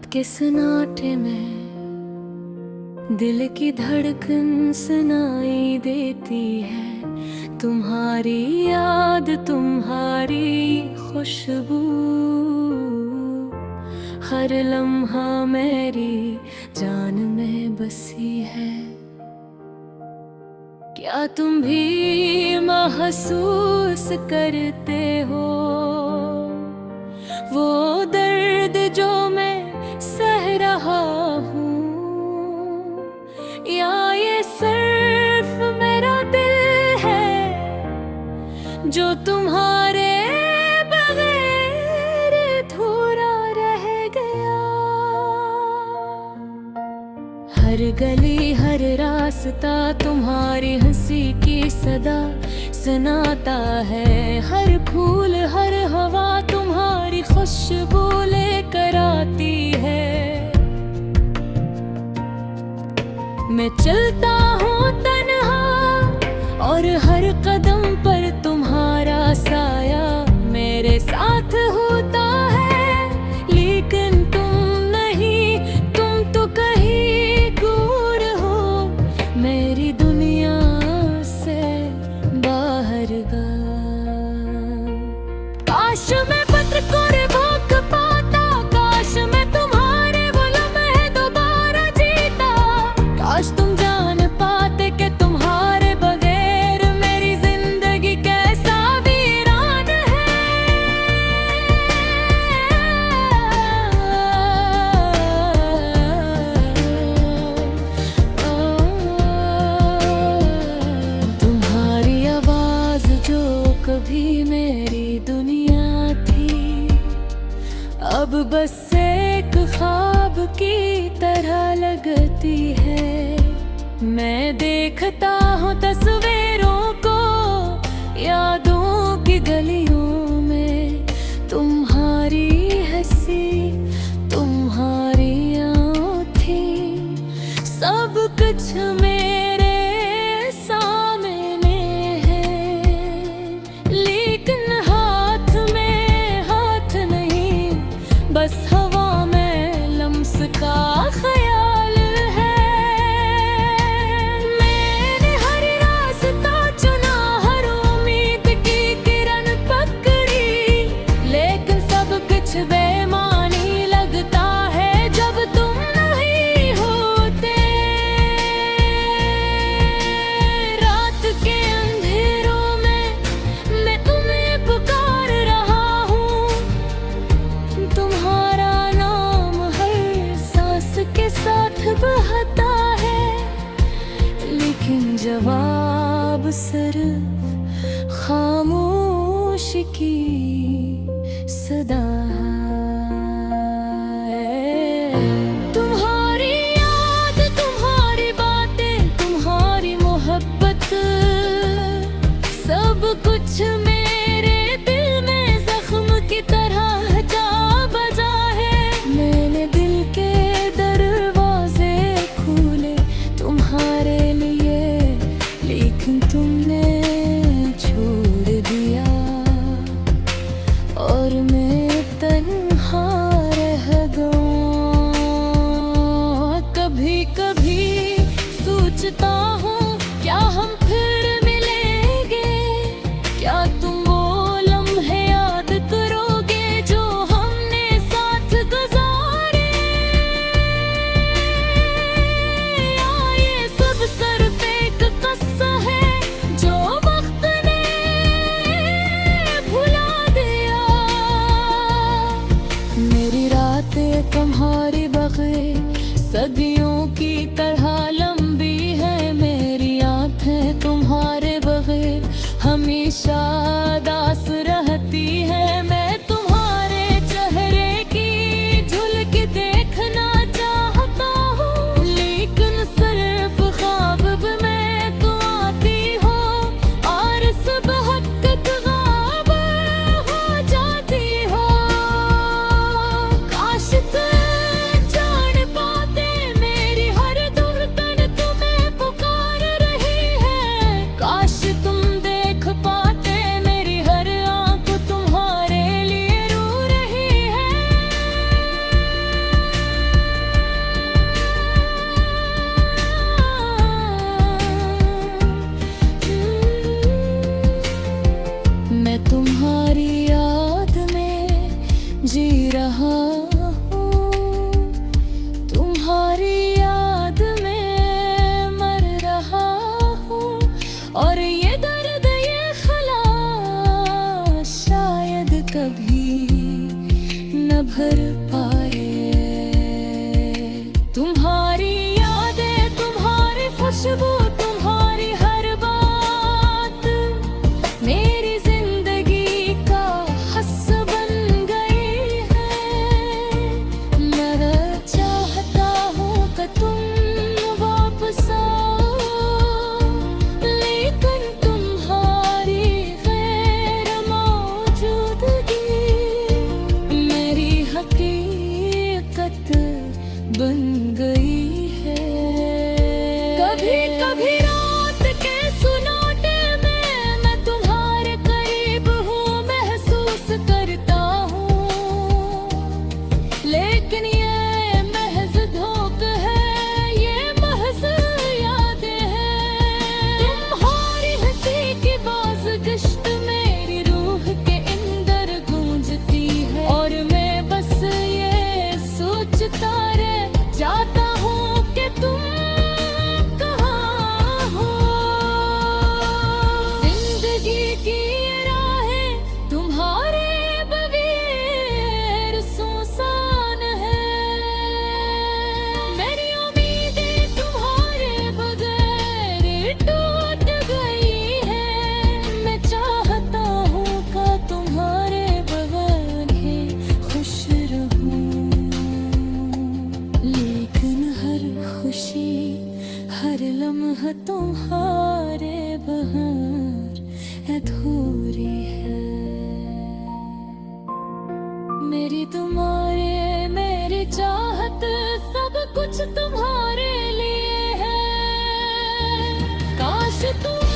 रात के सन्नाटे में दिल की धड़कन सुनाई देती है। तुम्हारी याद, तुम्हारी खुशबू, हर लम्हा मेरी जान में बसी है। क्या तुम भी महसूस करते हो वो दर्द जो मैं सह रहा हूँ, या ये सिर्फ मेरा दिल है जो तुम्हारे बगैर अधूरा रह गया। हर गली हर रास्ता तुम्हारी हंसी की सदा सुनाता है। हर फूल हर हवा तुम्हारी खुशबू लेकर आती है। मैं चलता हूँ तन्हा और हर कदम पर तुम्हारा साया मेरे साथ होता है, लेकिन तुम नहीं, तुम तो कहीं दूर हो मेरी दुनिया से बाहर गा। काश मैं पत्र को रोक पाता, काश मैं तुम्हारे वो लम्हे दोबारा जीता। काश तुम जान पाते कि तुम्हारे बगैर मेरी जिंदगी कैसा वीरान है। तुम्हारी आवाज जो कभी मेरी दुनिया थी, अब बस एक ख्वाब की तरह लगती है। मैं देखता हूँ तस्वीरों को यादों की गलियों में, तुम्हारी हंसी तुम्हारी आँखें सब कुछ मेरे सामने है, लेकिन हाथ में हाथ नहीं, बस हवा में लम्स का ख्याल है। मैंने हर रास्ता चुना, हर उम्मीद की किरण पकड़ी, लेकिन सब कुछ बेमानी लगता है जब तुम नहीं होते। रात के अंधेरों में मैं तुम्हें पुकार रहा हूँ, तुम्हारा नाम हर सांस के साथ बहता है, लेकिन जवाब सिर्फ खामोश की सदा है। तुम्हारी याद, तुम्हारी बातें, तुम्हारी मोहब्बत, सब कुछ मेरे दिल में जख्म की तरह जा बजा है। मैंने दिल के दरवाजे खोले तुम्हारे लिए, लेकिन तुमने छोड़ दिया और मैं तन्हा रह गया। कभी कभी सोचता हूँ क्या हम फिर मिलेंगे, क्या तुम वो लम्हे याद करोगे जो हमने साथ गुजारे, या ये सब सिर्फ एक किस्सा है जो वक्त ने भुला दिया। मेरी रातें तुम्हारी बगैर सदियों की तरह लंबी है, मेरी आँखें तुम्हारे बगैर हमेशा दास रहती है। मैं तुम्हारे चेहरे की झलक देखना चाहता हूँ, लेकिन सिर्फ ख्वाब में तो आती हो और सब हकीकत गायब हो जाती हो। काश तुम जान पाते मेरी हर दुआ भर पाए। तुम्हारी यादें, तुम्हारी खुशबू, तुम्हारी हर बात मेरी जिंदगी का हस्स बन गई है। मैं चाहता हूँ कि तुम वापस आओ, लेकिन तुम्हारी गैर मौजूदगी मेरी हकीकत बन गई है। कभी कभी रात के सुनाटे में मैं तुम्हारे करीब हूँ महसूस करता हूँ, लेकिन ये महज धोखा है, ये महज यादें हैं। तुम्हारी हंसी की बाज़गश्त मेरी रूह के अंदर गूंजती है, और मैं बस ये सोचता रह जाता हूँ कि तुम कहाँ हो। जिंदगी की ये राहें तुम्हारे बगैर सुनसान है। मेरी उम्मीदें तुम्हारे बगैर टूट गई है। मैं चाहता हूँ कि तुम्हारे बगैर ही खुश रहूं, लेकिन हर खुशी, हर लम्हा तुम्हारे बगैर अधूरी है। मेरी तुम्हारे, मेरी चाहत, सब कुछ तुम्हारे लिए है। काश तुम